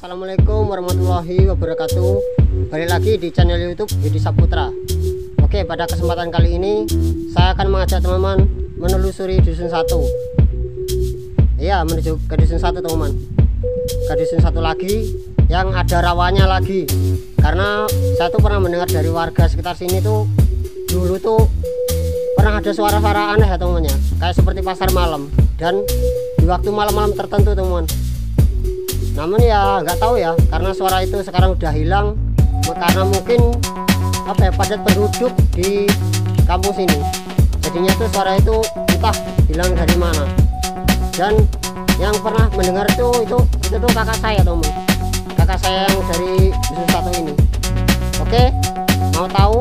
Assalamualaikum warahmatullahi wabarakatuh. Balik lagi di channel YouTube Yudi Saputra. Oke, pada kesempatan kali ini saya akan mengajak teman-teman menelusuri dusun 1. Iya, menuju ke dusun 1 teman-teman. Ke dusun 1 lagi yang ada rawanya lagi. Karena saya tuh pernah mendengar dari warga sekitar sini tuh dulu tuh pernah ada suara-suara aneh ya teman-teman ya. Kayak seperti pasar malam dan di waktu malam-malam tertentu teman-teman. Namun ya nggak tahu ya, karena suara itu sekarang udah hilang karena mungkin padat penduduk di kampung sini. Jadinya tuh suara itu entah hilang dari mana. Dan yang pernah mendengar itu tuh kakak saya teman, kakak saya yang dari dusun 1 ini. Oke, mau tahu?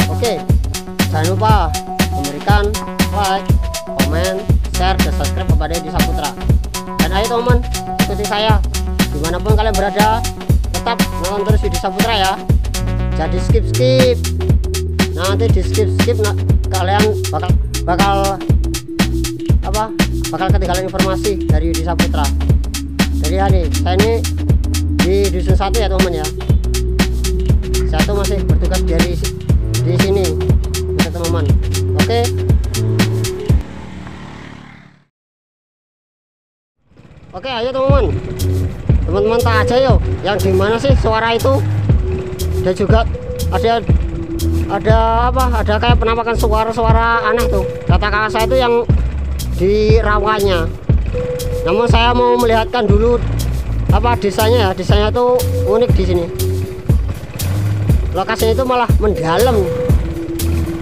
Oke, jangan lupa memberikan like, komen, share, dan subscribe kepada Yudi Saputra. Dan ayo teman, ikuti saya dimanapun kalian berada, tetap nonton terus Yudi Saputra ya. Jadi skip nanti di skip kalian bakal ketinggalan informasi dari Yudi Saputra. Jadi ya nih, saya ini di dusun 1 ya teman ya. Saya tuh masih bertugas di sini untuk teman-teman. Oke. Oke, ayo teman-teman tak aja yo, yang dimana sih suara itu. Dan juga ada kayak penampakan suara aneh tuh, kata kakak saya itu yang di rawanya. Namun saya mau melihatkan dulu desanya tuh unik di sini. Lokasinya itu malah mendalam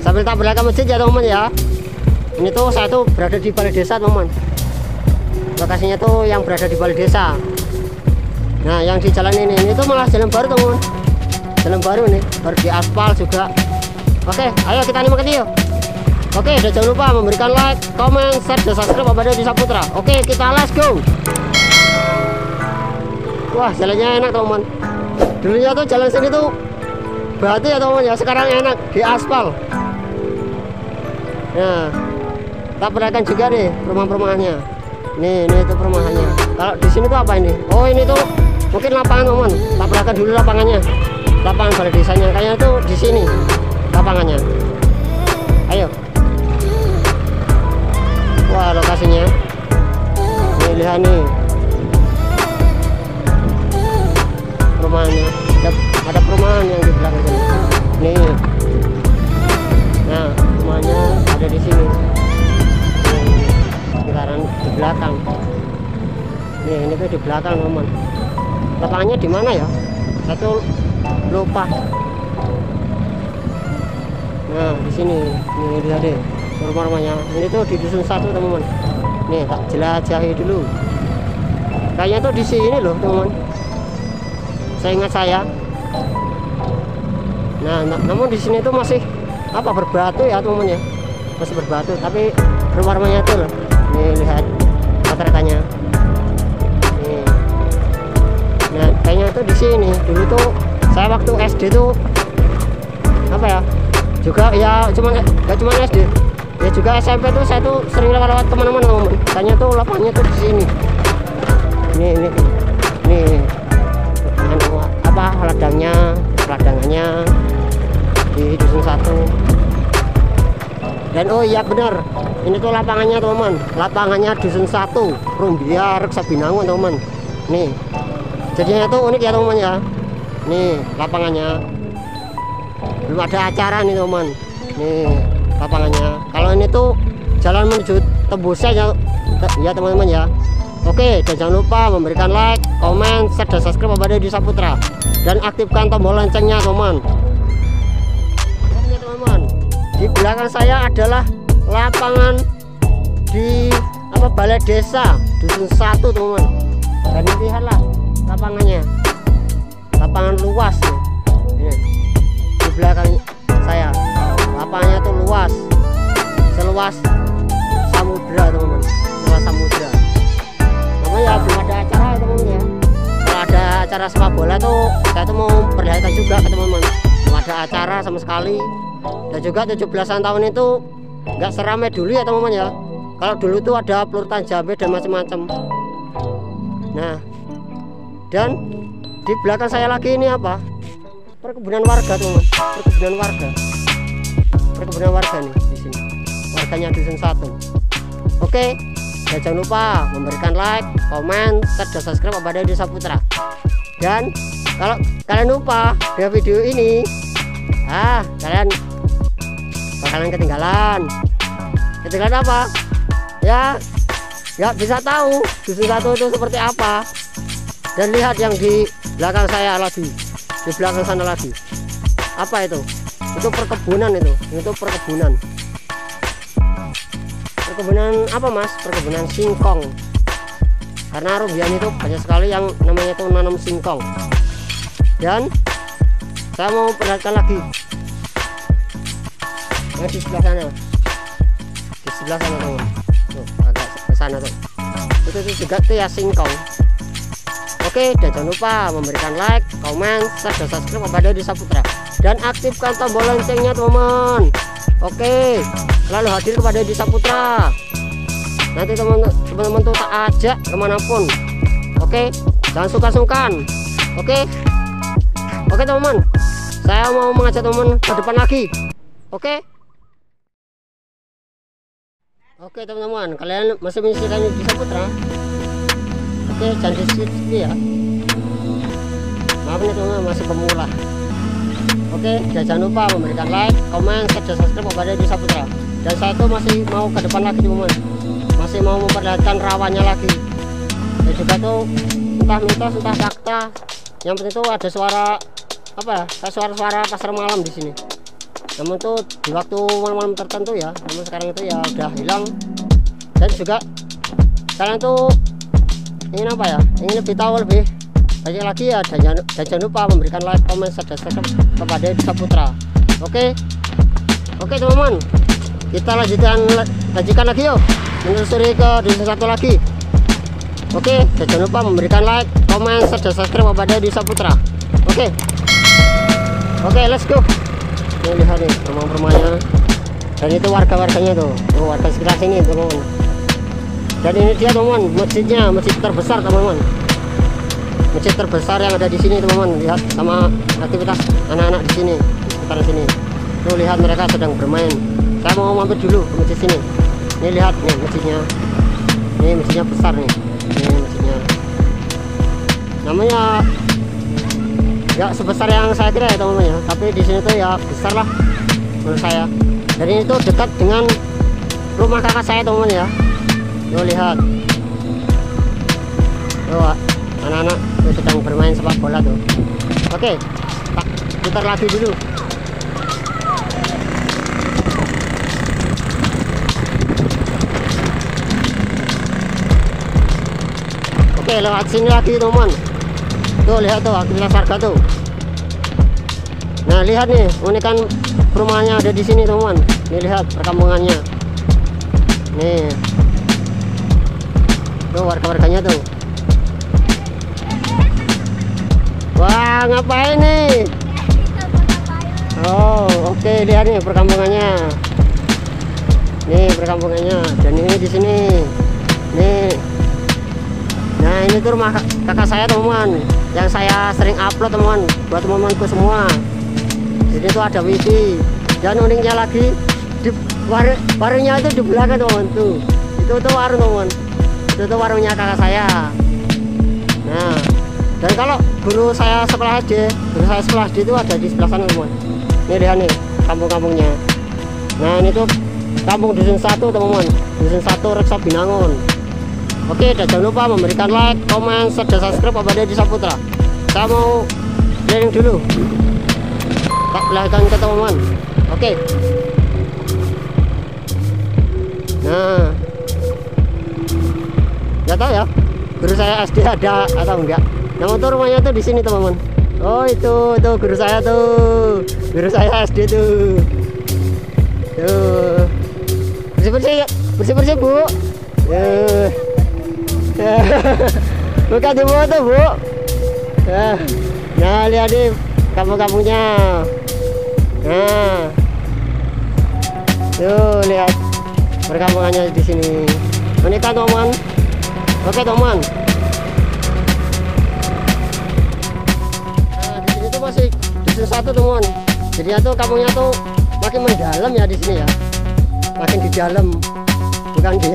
sambil tak belakang masjid ya teman ya. Ini tuh saya tuh berada di balai desa teman. Lokasinya tuh yang berada di balai desa. Nah, yang di jalan ini tuh malah jalan baru teman. Jalan baru nih, baru di aspal juga. Oke, ayo kita nikmati yuk. Oke, dan jangan lupa memberikan like, comment, share, dan subscribe kepada Yudi Saputra. Oke, kita let's go. Wah, jalannya enak teman. Dulunya tuh jalan sini tuh batu ya teman ya, sekarang enak di aspal. Nah, tak perhatikan juga nih rumah-perumahannya. Nih itu perumahannya. Kalau di sini tuh apa ini? Oh, ini tuh mungkin lapangan teman. Tak perhatikan dulu lapangannya. Lapangan balai desanya kayaknya tuh di sini lapangannya. Ayo. Wah, lokasinya. Nih lihat nih. Perumahannya. Ada perumahan yang di belakang sini. Nih. Nah, rumahnya ada di sini. Sekarang di belakang. Nih, ini tuh di belakang teman. Lapangannya di mana ya? Saya tuh lupa. Nah, di sini. Nih lihat deh rumah-rumahnya. Ini tuh di dusun 1 teman. Nih tak jelajahi dulu. Kayaknya tuh di sini loh teman. Saya ingat saya. Nah, namun di sini tuh masih berbatu ya teman ya. Masih berbatu, tapi rumah-rumahnya tuh loh. Nih lihat keretanya. Nih. Nah, kayaknya tuh di sini. Dulu tuh saya waktu SD tuh juga ya gak cuma SD. Ya juga SMP tuh saya tuh sering lewat kemana-mana teman. Kayaknya tuh lapangannya tuh di sini. Nih. Ladangannya di dusun 1. Dan oh iya benar, ini tuh lapangannya teman, lapangannya dusun 1 Rumbia Reksa Binangun teman. Nih, jadinya tuh unik ya teman ya. Nih lapangannya, belum ada acara nih teman. Nih lapangannya. Kalau ini tuh jalan menuju tembusnya ya teman-teman ya. Oke, dan jangan lupa memberikan like, komen, share, dan subscribe kepada Yudi Saputra, dan aktifkan tombol loncengnya teman. Teman-teman, di belakang saya adalah lapangan di balai desa dusun 1 teman. Dan lihatlah lapangannya, lapangan luas nih. Ini di belakang saya lapangannya tuh luas, seluas samudra teman, seluas samudra. Namun ya belum ada acara ya teman ya. Kalau ada acara sepak bola tuh saya tuh mau perlihatkan juga ke teman-teman. Belum ada acara sama sekali. Dan juga 17-an tahun itu nggak seramai dulu ya teman-teman ya. Kalau dulu tuh ada pelurutan jambe dan macam-macam. Nah, Dan di belakang saya lagi ini apa? Perkebunan warga teman, perkebunan warga nih di sini. Warganya dusun 1. Oke, dan jangan lupa memberikan like, komen, share, dan subscribe kepada Edi Saputra. Dan kalau kalian lupa dengan video ini, kalian bakalan ketinggalan apa? Ya bisa tahu dusun 1 itu seperti apa. Dan lihat yang di belakang saya lagi, di belakang sana lagi. Apa itu? Itu perkebunan itu perkebunan. Perkebunan apa mas? Perkebunan singkong. Karena Rubian itu banyak sekali yang namanya itu nanam singkong. Dan saya mau perlihatkan lagi. Nah, di sebelah sana. Di sebelah sana teman. Tuh, agak ke sana tuh. Itu juga tuh ya singkong. Oke, dan jangan lupa memberikan like, komen, share, dan subscribe kepada Edi Saputra. Dan aktifkan tombol loncengnya teman-teman. Oke, selalu hadir kepada Edi Saputra. Nanti teman-teman tuh tak ajak kemanapun. Oke, jangan sungkan-sungkan. Oke teman-teman, saya mau mengajak teman ke depan lagi. Oke teman-teman, kalian masih menyaksikan Edi Saputra. Oke, jangan di skip ya. Maaf nih teman-teman, masih pemula. Oke, dan jangan lupa memberikan like, komen, share, dan subscribe kepada Edi Saputra. Dan saya tuh masih mau ke depan lagi teman-teman, masih mau memperlihatkan rawannya lagi. Dan juga tuh entah mitos entah fakta, yang penting tuh ada suara apa ya, kayak suara-suara pasar malam di sini. Namun tuh di waktu malam-malam tertentu ya, namun sekarang itu ya udah hilang. Dan juga kalian tuh ingin apa ya, ingin lebih tahu lebih banyak lagi ya, dan jangan lupa memberikan like, komen, share, dan subscribe kepada Edi Saputra. Oke teman-teman, kita lanjutkan lagi yuk, menelusuri ke dusun 1 lagi. Oke, dan jangan lupa memberikan like, komen, share, dan subscribe kepada Edi Saputra. Oke, let's go. Ini lihat nih rumah-rumahnya, dan itu warga-warganya tuh, warga sekitar sini teman-teman. Dan ini dia teman-teman, masjidnya, masjid terbesar teman-teman, masjid terbesar yang ada di sini teman-teman. Lihat sama aktivitas anak-anak di sini, di sekitar sini. Tuh lihat mereka sedang bermain. Saya mau mampir dulu ke masjid sini. Ini lihat nih masjidnya, ini masjidnya besar nih, ini masjidnya. Namanya ya sebesar yang saya kira ya teman-teman ya, tapi di sini tuh ya besar lah menurut saya. Dan ini tuh dekat dengan rumah kakak saya teman-teman ya. Tuh lihat, tuh anak-anak sedang bermain sepak bola tuh. Oke, tak putar lagi dulu. Oke, lewat sini lagi teman. Tuh lihat tuh aktivitas warga tuh. Nah lihat nih, unikan perumahannya ada di sini teman. Nih lihat perkampungannya. Nih. Tuh warga-warganya tuh. Wah, ngapain nih? Oh, oke, lihat nih perkampungannya. Nih perkampungannya, dan ini di sini. Nih. Nah, ini tuh rumah kakak saya teman, yang saya sering upload teman, buat teman-temanku semua. Di sini tuh ada wifi. Dan uniknya lagi di warungnya itu di belakang teman tuh. Itu tuh warung teman. Itu warungnya kakak saya. Nah, dan kalau guru saya sekolah SD itu ada di sebelah sana teman. Ini lihat nih kampung-kampungnya. Nah ini tuh kampung dusun 1 teman-teman, dusun 1 Reksa Binangun. Oke, dan jangan lupa memberikan like, komen, share, dan subscribe kepada Edi Saputra. Saya mau keliling dulu, tak belakang ke teman-teman. Oke. Nah, nggak tahu ya guru saya SD ada atau enggak. Namun tuh rumahnya tuh di sini teman-teman. Oh itu guru saya tuh, guru saya SD tuh. Tuh bersih bu. Bukan di bawah tuh bu. Nah lihat nih kampung-kampungnya. Nah, tuh lihat perkampungannya di sini. Ini kan teman. Oke teman. dusun satu teman. Jadi tuh kampungnya tuh makin mendalam ya di sini ya, makin di dalam, bukan di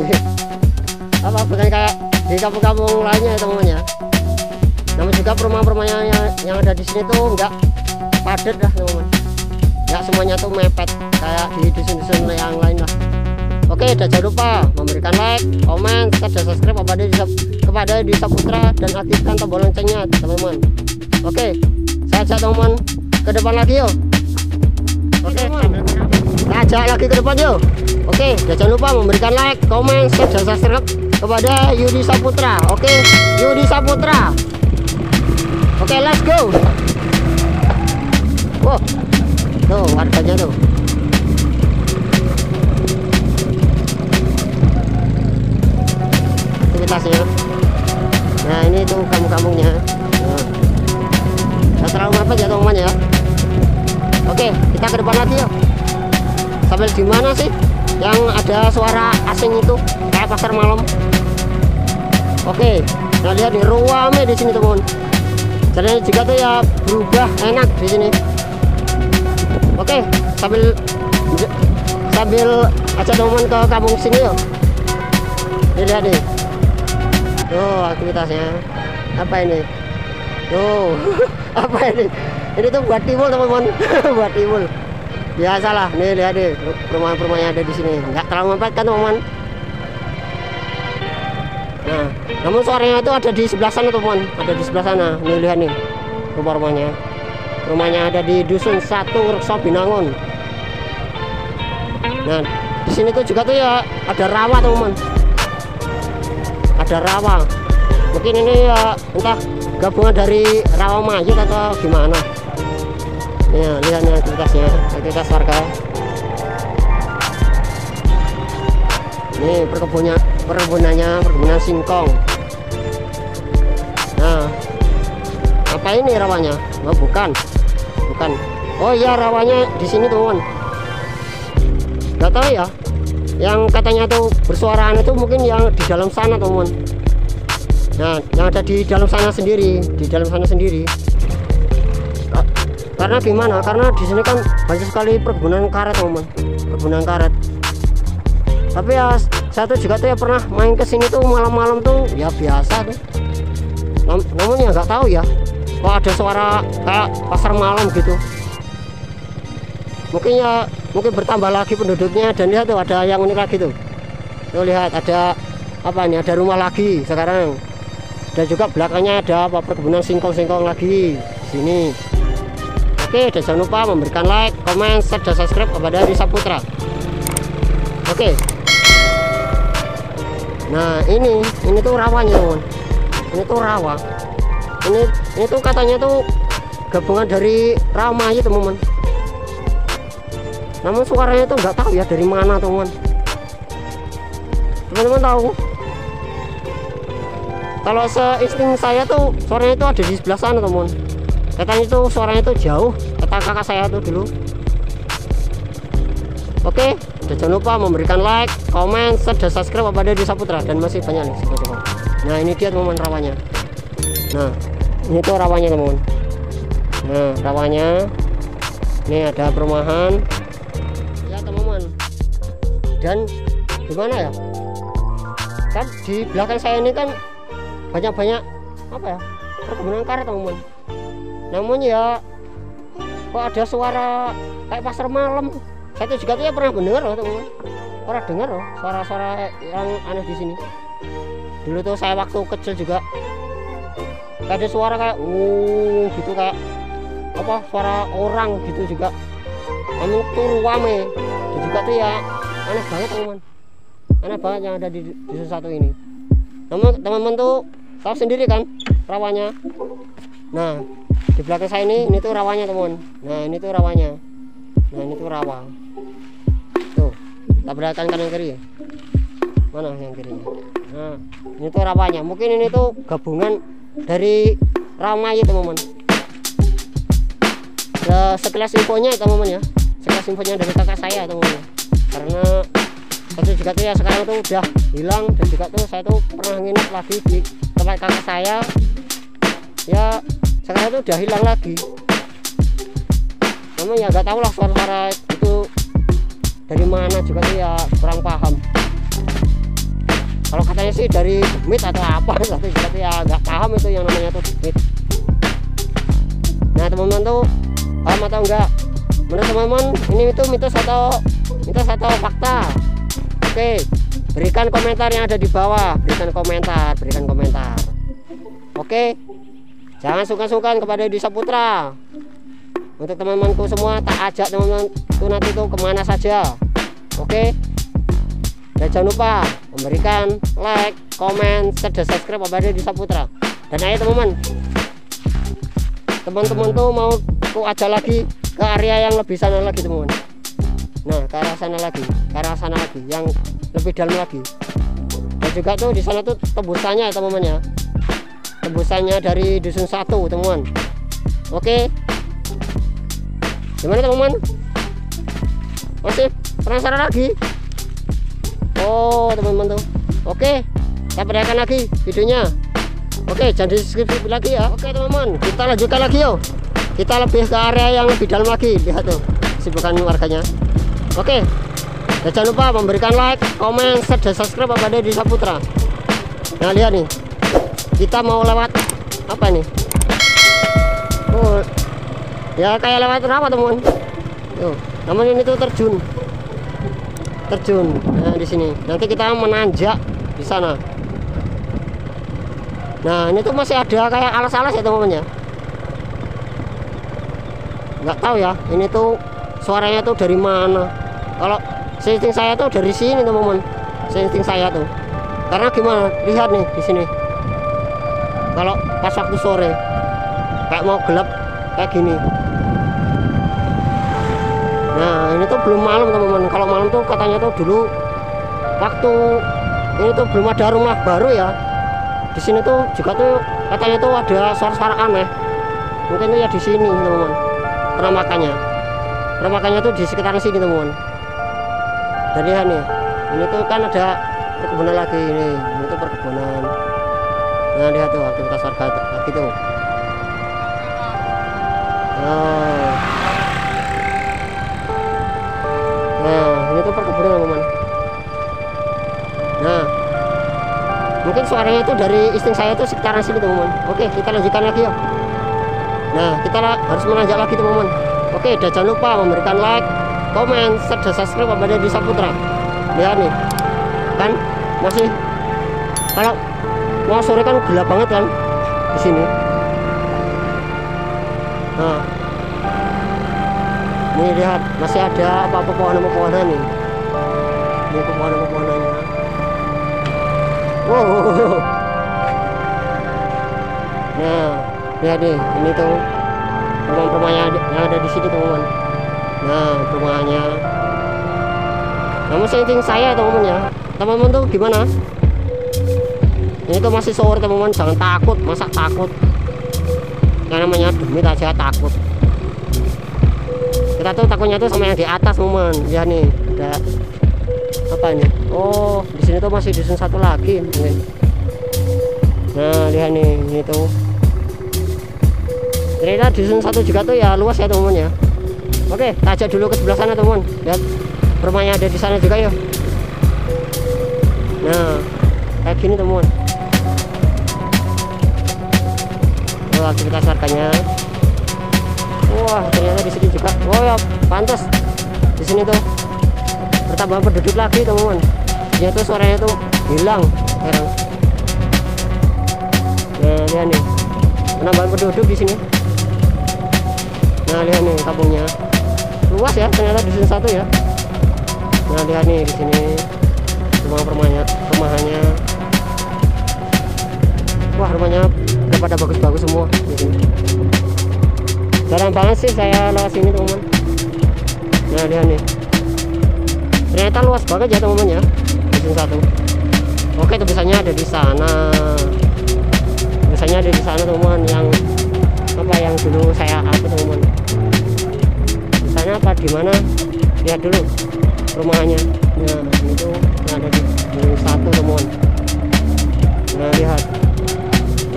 apa, bukan kayak di kampung-kampung lainnya ya teman ya. Namun juga perumahan-perumahan yang ada di sini tuh enggak padat lah teman, enggak semuanya tuh mepet kayak di dusun-dusun yang lain lah. Oke, dan jangan lupa memberikan like, komen, share, dan subscribe kepada Edi Saputra dan aktifkan tombol loncengnya teman-teman. Oke, saya ajak teman-teman ke depan lagi yuk. Oke, saya ajak lagi ke depan yuk. Oke, dan jangan lupa memberikan like, komen, share, dan subscribe kepada Edi Saputra. Oke, Edi Saputra. Oke, let's go. Wow, tuh warganya tuh. Aktivitasnya. Nah, ini tuh kampung-kampungnya. Nah, terlalu mepet ya teman-teman ya. Oke, kita ke depan lagi yuk. Sampai di mana sih yang ada suara asing itu kayak pasar malam? Oke, nah lihat nih ruame di sini teman. Jalannya juga tuh ya berubah enak di sini. Oke, sambil ajak teman ke kampung sini yuk. Ini lihat nih. Tuh aktivitasnya. Apa ini? Tuh apa ini? Ini tuh buat timbul teman-teman. Buat timbul. Biasalah. Nih lihat deh perumahan-perumahan yang ada di sini. Nggak terlalu mepet kan teman-teman. Nah, namun suaranya itu ada di sebelah sana teman. Ada di sebelah sana. Nih lihat nih rumah-rumahnya. Rumahnya ada di dusun 1 Rekso Binangun. Nah, di sini tuh juga tuh ya ada rawa teman-teman. Ada rawa, mungkin ini ya entah gabungan dari rawa mayat atau gimana ya. Lihat nih aktivitas warga. Ini perkebunan singkong. Nah, apa ini rawanya? Oh, bukan. Oh iya, rawanya di sini teman. Gak tahu ya. Yang katanya tuh bersuaraan itu mungkin yang di dalam sana teman. Nah, yang ada di dalam sana sendiri, karena gimana? Karena di sini kan banyak sekali perkebunan karet teman, perkebunan karet. Tapi ya saya tuh juga tuh ya pernah main ke sini tuh malam-malam tuh ya biasa tuh. Namun ya nggak tahu ya, kok ada suara kayak pasar malam gitu. Mungkin bertambah lagi penduduknya, dan lihat tuh ada yang unik lagi tuh. Tuh lihat ada apa nih? Ada rumah lagi sekarang. Dan juga belakangnya ada apa, perkebunan singkong lagi di sini. Oke, dan jangan lupa memberikan like, komen, share, dan subscribe kepada Edi Saputra. Oke. Nah, ini tuh rawanya, teman. Ini tuh rawa. Ini tuh katanya tuh gabungan dari rawa mayat, teman-teman. Namun suaranya itu nggak tahu ya dari mana teman. Teman-teman tahu? Kalau seinsting saya tuh suaranya itu ada di sebelah sana teman. Katanya itu suaranya itu jauh. Kata kakak saya tuh dulu. Oke, dan jangan lupa memberikan like, komen, share, dan subscribe kepada Edi Saputra, dan masih banyak nih. Nah, ini dia teman rawanya. Nah, ini tuh rawanya teman. Nah, rawanya. Ini ada perumahan. Dan gimana ya, kan di belakang saya ini kan banyak apa ya, perkebunan karet teman-teman. Namun ya kok ada suara kayak pasar malam. Saya tuh juga tuh ya pernah mendengar loh teman-teman, pernah dengar loh suara-suara yang aneh di sini. Dulu tuh saya waktu kecil juga kayak ada suara kayak gitu, kayak apa, suara orang gitu juga. Namun tuh ruame dan juga tuh ya aneh banget teman-teman, aneh banget yang ada di dusun 1 ini. Namun teman-teman tuh tahu sendiri kan rawanya. Nah, di belakang saya ini tuh rawanya teman. Nah, ini tuh rawanya. Nah, ini tuh rawa. Tuh, tabrakan kanan kiri. Mana yang kirinya? Nah, ini tuh rawanya. Mungkin ini tuh gabungan dari rawa mayat teman-teman. Sekilas infonya teman-teman ya. Sekilas infonya dari kakak saya teman-teman. Karena itu juga tuh ya sekarang tuh udah hilang, dan juga tuh saya tuh pernah nginep lagi di tempat kakak saya ya, sekarang tuh udah hilang lagi. namun ya nggak tahu lah suara-suara itu dari mana juga tuh ya kurang paham. Kalau katanya sih dari demit atau apa satu juga tuh ya nggak paham itu yang namanya tuh demit. Nah teman-teman tuh paham atau enggak? Menurut teman-teman ini itu mitos atau fakta? Oke, berikan komentar yang ada di bawah, berikan komentar. Oke, jangan sungkan-sungkan kepada Edi Saputra. Untuk teman-temanku semua, tak ajak teman-teman itu nanti tuh kemana saja. Oke, dan jangan lupa memberikan like, komen, share, dan subscribe kepada Edi Saputra. Dan ayo teman-teman tuh mau ku ajak lagi ke area yang lebih sana lagi teman-teman. Nah ke arah sana lagi, yang lebih dalam lagi. Dan juga tuh di sana tuh tembusannya ya teman-teman ya, tembusannya dari dusun 1 teman-teman. Oke, gimana teman-teman, masih penasaran lagi? Oh teman-teman tuh, oke, saya perlihatkan lagi videonya. Oke, jangan di skip lagi ya. Oke teman-teman, kita lanjutkan lagi yuk. Kita lebih ke area yang lebih dalam lagi. Lihat tuh kesibukan warganya. Oke, dan jangan lupa memberikan like, komen, share, dan subscribe kepada Edi Saputra. Nah lihat nih, kita mau lewat apa nih? Oh, ya kayak lewat apa teman-teman? Tuh, namanya ini tuh terjun. Nah di sini nanti kita menanjak di sana. Nah ini tuh masih ada kayak alas-alas ya teman-teman ya. Nggak tahu ya ini tuh suaranya tuh dari mana. Kalau seinsting saya tuh dari sini teman-teman, seinsting saya tuh. Karena gimana? Lihat nih di sini. Kalau pas waktu sore kayak mau gelap kayak gini. Nah ini tuh belum malam teman-teman. Kalau malam tuh katanya tuh dulu waktu ini tuh belum ada rumah baru ya. Di sini tuh juga tuh katanya tuh ada suara-suara aneh. Mungkin tuh ya di sini teman-teman. Penampakannya tuh di sekitaran sini teman-teman. Dan lihat nih, ini tuh kan ada perkebunan lagi ini tuh perkebunan. Nah lihat tuh aktivitas warga lagi tuh. Nah ini tuh perkebunan teman-teman. Nah mungkin suaranya itu dari insting saya tuh sekitaran sini teman-teman. Oke, kita lanjutkan lagi ya. Nah kita harus menanjak lagi teman-teman. Oke, dan jangan lupa memberikan like, komen, share, dan subscribe kepada Edi Saputra. Lihat nih, kan masih kalau mau sore kan gelap banget kan di sini. Nah, nih lihat masih ada apa pepohonan nih. Ini pepohonannya. Wow. Nah, lihat nih, ini tuh rumah-rumahnya yang ada di sini teman-teman. Nah rumahnya. Namun seinsting saya teman-teman ya. Teman-teman tuh gimana? Ini tuh masih sore teman-teman. Jangan takut, masa takut? Yang namanya demit aja takut. Kita tuh takutnya tuh sama yang di atas teman-teman. Lihat nih, ada apa ini? Oh di sini tuh masih dusun 1 lagi mungkin. Nah lihat nih, ini tuh ternyata dusun 1 juga tuh ya luas ya teman-teman ya. Oke, kita ajak dulu ke sebelah sana teman-teman. Lihat rumahnya ada di sana juga ya. Nah kayak gini teman-teman. Oh, aktivitas warganya. Wah ternyata di sini juga. Oh ya pantas di sini tuh bertambah penduduk lagi teman-teman. Dia tuh suaranya tuh hilang sekarang. Nah lihat nih penambahan penduduk di sini. Nah lihat nih kampungnya luas ya ternyata dusun 1 ya. Nah lihat nih di sini rumahannya. Wah rumahnya udah pada bagus-bagus semua di sini. Jarang banget sih saya lewat sini teman-teman. Nah lihat nih ternyata luas banget ya teman-teman ya dusun 1. Oke tulisannya ada di sana. Tulisannya ada di sana teman-teman, yang apa yang dulu saya upload teman-teman. Misalnya apa di mana? Lihat dulu rumahnya. Nah ini tuh ada di dusun 1 teman-teman. Nah lihat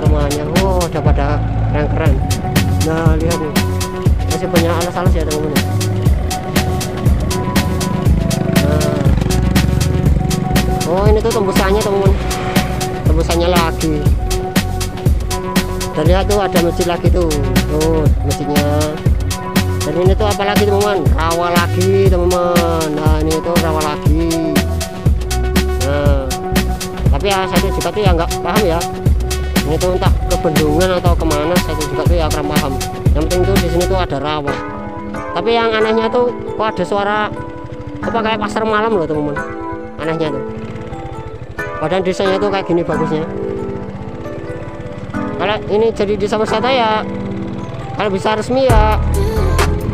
rumahnya. Oh udah pada keren-keren. Nah lihat nih masih banyak alas-alas ya teman-teman. Nah. Oh ini tuh tembusannya teman-teman, tembusannya lagi. Dan lihat tuh ada masjid lagi tuh masjidnya. Dan ini tuh apa lagi teman-teman, rawa lagi teman-teman. Nah ini tuh rawa lagi. Nah tapi ya saya juga tuh ya nggak paham ya, ini tuh entah ke bendungan atau kemana, saya juga tuh ya kurang paham. Yang penting tuh di sini tuh ada rawa. Tapi yang anehnya tuh kok ada suara apa kayak pasar malam loh teman-teman, anehnya tuh. Padahal desainnya tuh kayak gini bagusnya. Kalau ini jadi desa wisata ya, kalau bisa resmi ya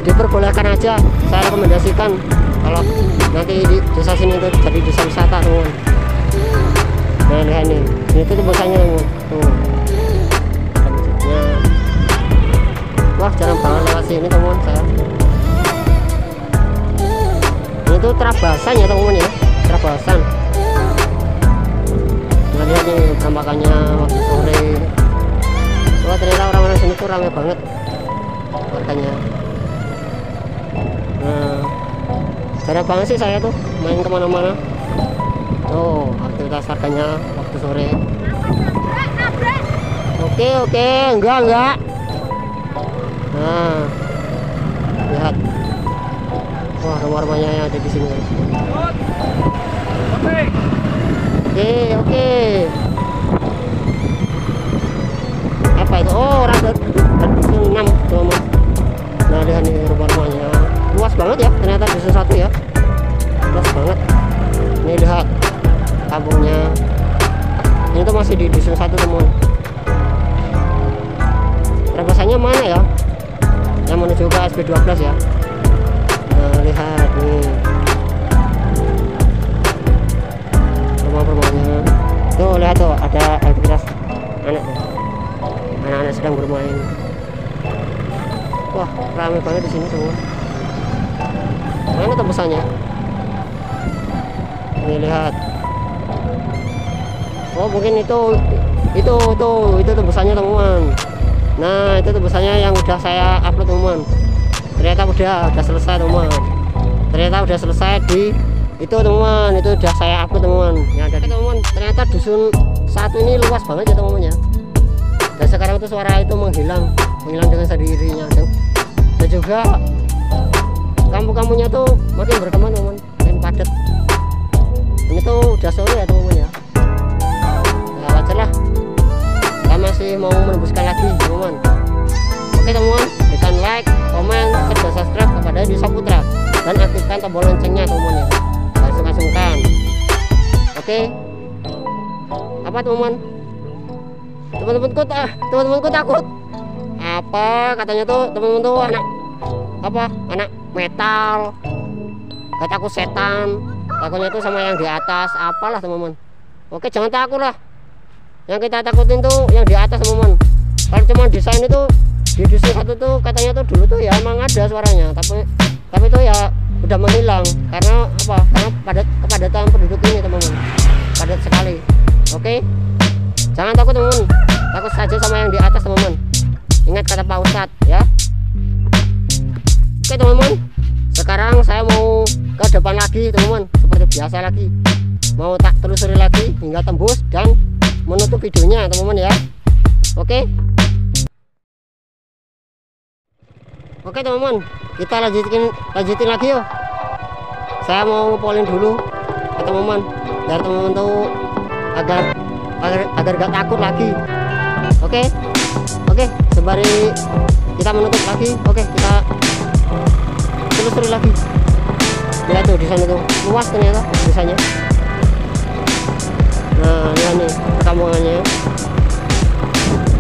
diperbolehkan aja. Saya rekomendasikan kalau nanti di desa sini tuh jadi desa wisata teman-teman. Nah lihat nih, ini tuh tembusannya teman-teman. Tuh. Wah jarang banget lewat sini teman-teman saya. Ini tuh Trabasan ya teman-teman ya, Trabasan. Nah lihat nih penampakannya waktu sore. Wah ternyata orang-orang sini tuh ramai banget warganya. Nah jarang banget sih saya tuh main kemana-mana. Oh aktivitas warganya waktu sore. Oke enggak. Nah lihat, wah rumah-rumahnya yang ada di sini. Oke. Apa itu? Oh orang dari dusun 6 teman-teman. Nah lihat nih rumah-rumahnya luas banget ya, ternyata dusun 1 ya, luas banget. Ini lihat kampungnya, ini tuh masih di dusun 1 teman. Trabasannya mana ya, yang menuju ke SB12 ya. Nah lihat nih rumah-rumahnya tuh, lihat tuh ada aktivitas anak-anak sedang bermain. Wah ramai banget di sini semua. Mana tembusannya? Ini lihat. Oh mungkin itu tembusannya teman-teman. Nah itu tembusannya yang udah saya upload teman-teman. Ternyata udah selesai teman-teman. Ternyata udah selesai di itu teman-teman, itu udah saya upload teman-teman. Yang ada teman-teman, ternyata dusun 1 ini luas banget ya teman-teman ya. Dan sekarang itu suara itu menghilang dengan sendirinya. Dan juga kampung-kampungnya tuh makin berkembang teman-teman, makin padat. Ini tuh udah sore ya teman-teman ya. Nah, wajar lah, kita masih mau menembuskan lagi teman-teman. Oke teman-teman, tekan like, komen, serta subscribe kepada Edi Saputra dan aktifkan tombol loncengnya teman-teman ya. Jangan sungkan. Oke. Apa teman-teman? Teman-temanku takut. Apa katanya tuh teman-teman tuh anak metal. Gak takut setan. Takutnya tuh sama yang di atas, apalah teman-teman. Oke, jangan takut lah. Yang kita takutin tuh yang di atas teman-teman. Kalau cuma desain itu di dusun 1 tuh katanya tuh dulu tuh ya emang ada suaranya, tapi tuh ya udah menghilang karena apa? Karena kepadatan penduduk ini teman-teman. Padat sekali. Oke. Jangan takut teman-teman. Takut saja sama yang di atas teman-teman. Ingat kata Pak Ustadz ya. Oke teman-teman, sekarang saya mau ke depan lagi teman-teman, seperti biasa lagi. Mau tak telusuri lagi hingga tembus dan menutup videonya teman-teman ya. Oke. Oke teman-teman, kita lanjutin lagi yuk. Saya mau polling dulu ke teman-teman, biar teman-teman tuh agar gak takut lagi. Oke, sembari kita menutup lagi. Oke, kita telusuri lagi. Lihat tuh di sana tuh luas ternyata desanya. Nah lihat nih perkampungannya.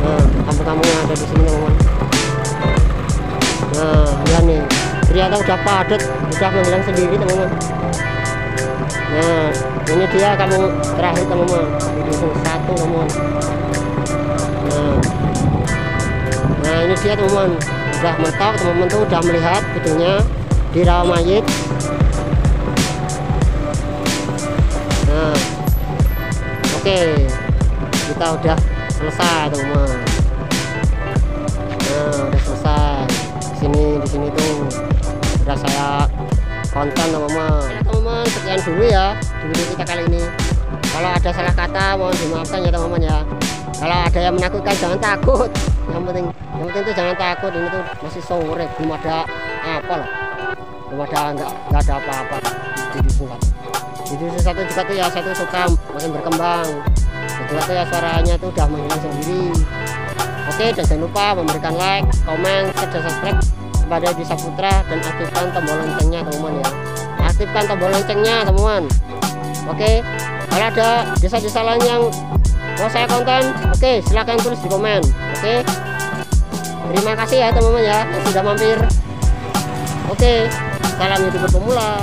Nah kampung-kampung yang ada di sini teman-teman. Nah lihat nih, ternyata udah padat, udah menghilang sendiri teman-teman. Nah ini dia kampung terakhir teman-teman, di dusun 1 teman-teman. Nah ini dia teman-teman, udah mentok teman-teman tuh udah melihat videonya di rawa mayit. Nah oke, kita udah selesai teman-teman. Nah udah selesai di sini tuh udah saya konten teman-teman. Sekian dulu ya di video kita kali ini. Kalau ada salah kata mohon dimaafkan ya teman-teman ya. Kalau ada yang menakutkan jangan takut. Yang penting tuh jangan takut. Ini tuh masih sore, belum ada apa loh. Belum ada nggak ada apa-apa di dusun satu. Di dusun satu juga tuh ya saya tuh suka makin berkembang. Juga tuh ya suaranya tuh udah menghilang sendiri. Oke, dan jangan lupa memberikan like, komen, share, dan subscribe kepada Edi Saputra dan aktifkan tombol loncengnya teman-teman ya. Aktifkan tombol loncengnya teman-teman. Oke, kalau ada desa-desa lain yang mau saya konten, oke silahkan tulis di komen. Oke, terima kasih ya teman-teman ya yang sudah mampir. Oke, salam YouTuber pemula.